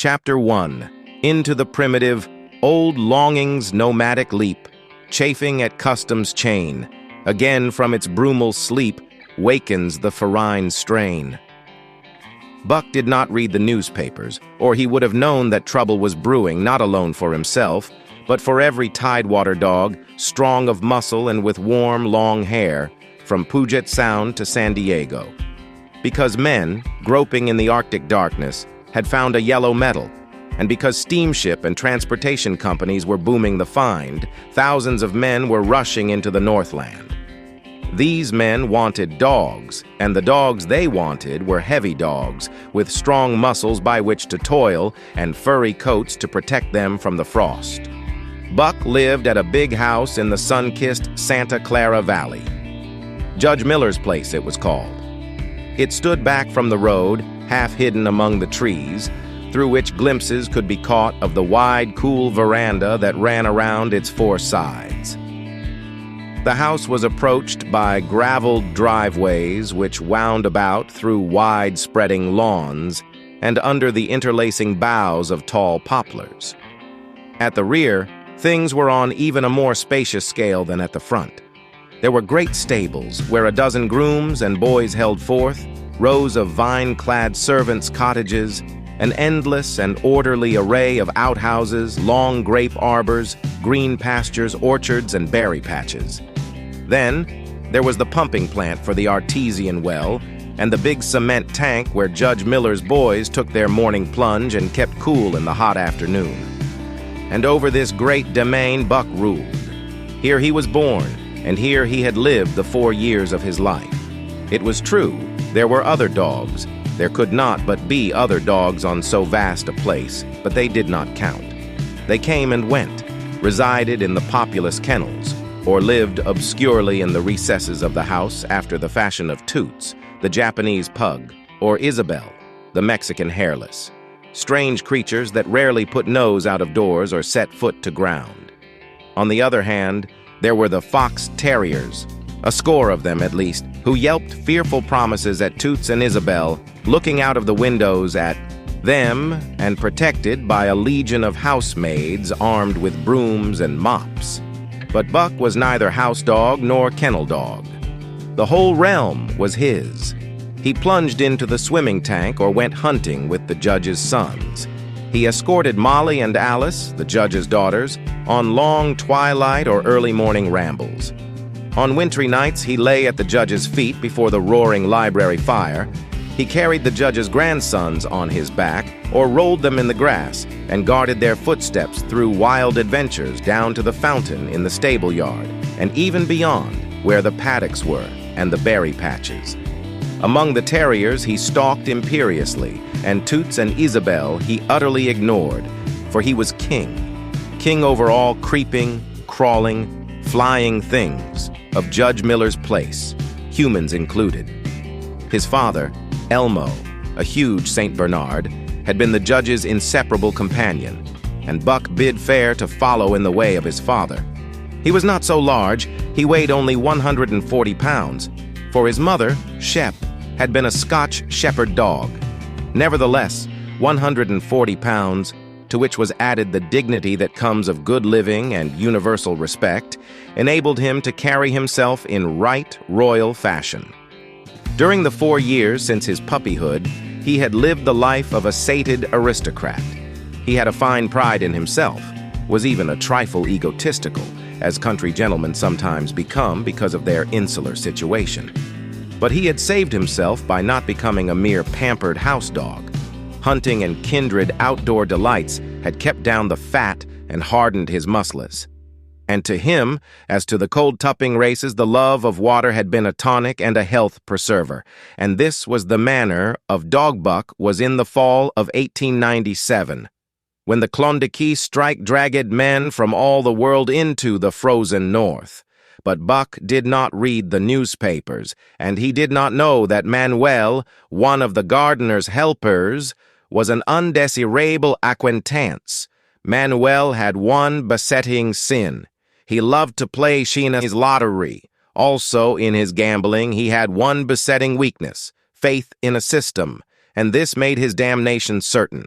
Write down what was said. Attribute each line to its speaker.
Speaker 1: Chapter 1. Into the primitive, old longing's nomadic leap, chafing at custom's chain, again from its brumal sleep, wakens the ferine strain. Buck did not read the newspapers, or he would have known that trouble was brewing, not alone for himself, but for every tidewater dog, strong of muscle and with warm, long hair, from Puget Sound to San Diego. Because men, groping in the Arctic darkness, had found a yellow metal, and because steamship and transportation companies were booming the find, thousands of men were rushing into the Northland. These men wanted dogs, and the dogs they wanted were heavy dogs, with strong muscles by which to toil and furry coats to protect them from the frost. Buck lived at a big house in the sun-kissed Santa Clara Valley. Judge Miller's place, it was called. It stood back from the road, half hidden among the trees, through which glimpses could be caught of the wide, cool veranda that ran around its four sides. The house was approached by graveled driveways which wound about through wide-spreading lawns and under the interlacing boughs of tall poplars. At the rear, things were on even a more spacious scale than at the front. There were great stables where a dozen grooms and boys held forth, rows of vine-clad servants' cottages, an endless and orderly array of outhouses, long grape arbors, green pastures, orchards, and berry patches. Then, there was the pumping plant for the artesian well, and the big cement tank where Judge Miller's boys took their morning plunge and kept cool in the hot afternoon. And over this great domain Buck ruled. Here he was born, and here he had lived the 4 years of his life. It was true, there were other dogs. There could not but be other dogs on so vast a place, but they did not count. They came and went, resided in the populous kennels, or lived obscurely in the recesses of the house after the fashion of Toots, the Japanese pug, or Isabel, the Mexican hairless. Strange creatures that rarely put nose out of doors or set foot to ground. On the other hand, there were the fox terriers, a score of them at least, who yelped fearful promises at Toots and Isabel, looking out of the windows at them and protected by a legion of housemaids armed with brooms and mops. But Buck was neither house dog nor kennel dog. The whole realm was his. He plunged into the swimming tank or went hunting with the judge's sons. He escorted Molly and Alice, the judge's daughters, on long twilight or early morning rambles. On wintry nights, he lay at the judge's feet before the roaring library fire. He carried the judge's grandsons on his back or rolled them in the grass and guarded their footsteps through wild adventures down to the fountain in the stable yard and even beyond where the paddocks were and the berry patches. Among the terriers, he stalked imperiously, and Toots and Isabel he utterly ignored, for he was king over all creeping, crawling, flying things of Judge Miller's place, humans included. His father, Elmo, a huge St. Bernard, had been the judge's inseparable companion, and Buck bid fair to follow in the way of his father. He was not so large, he weighed only 140 pounds, for his mother, Shep, had been a Scotch shepherd dog. Nevertheless, 140 pounds, to which was added the dignity that comes of good living and universal respect, enabled him to carry himself in right royal fashion. During the 4 years since his puppyhood, he had lived the life of a sated aristocrat. He had a fine pride in himself, was even a trifle egotistical, as country gentlemen sometimes become because of their insular situation. But he had saved himself by not becoming a mere pampered house dog. Hunting and kindred outdoor delights had kept down the fat and hardened his muscles. And to him, as to the cold-tupping races, the love of water had been a tonic and a health preserver. And this was the manner of Dog Buck was in the fall of 1897, when the Klondike strike dragged men from all the world into the frozen north. But Buck did not read the newspapers, and he did not know that Manuel, one of the gardener's helpers, was an undesirable acquaintance. Manuel had one besetting sin. He loved to play Sheena's lottery. Also, in his gambling, he had one besetting weakness, faith in a system, and this made his damnation certain.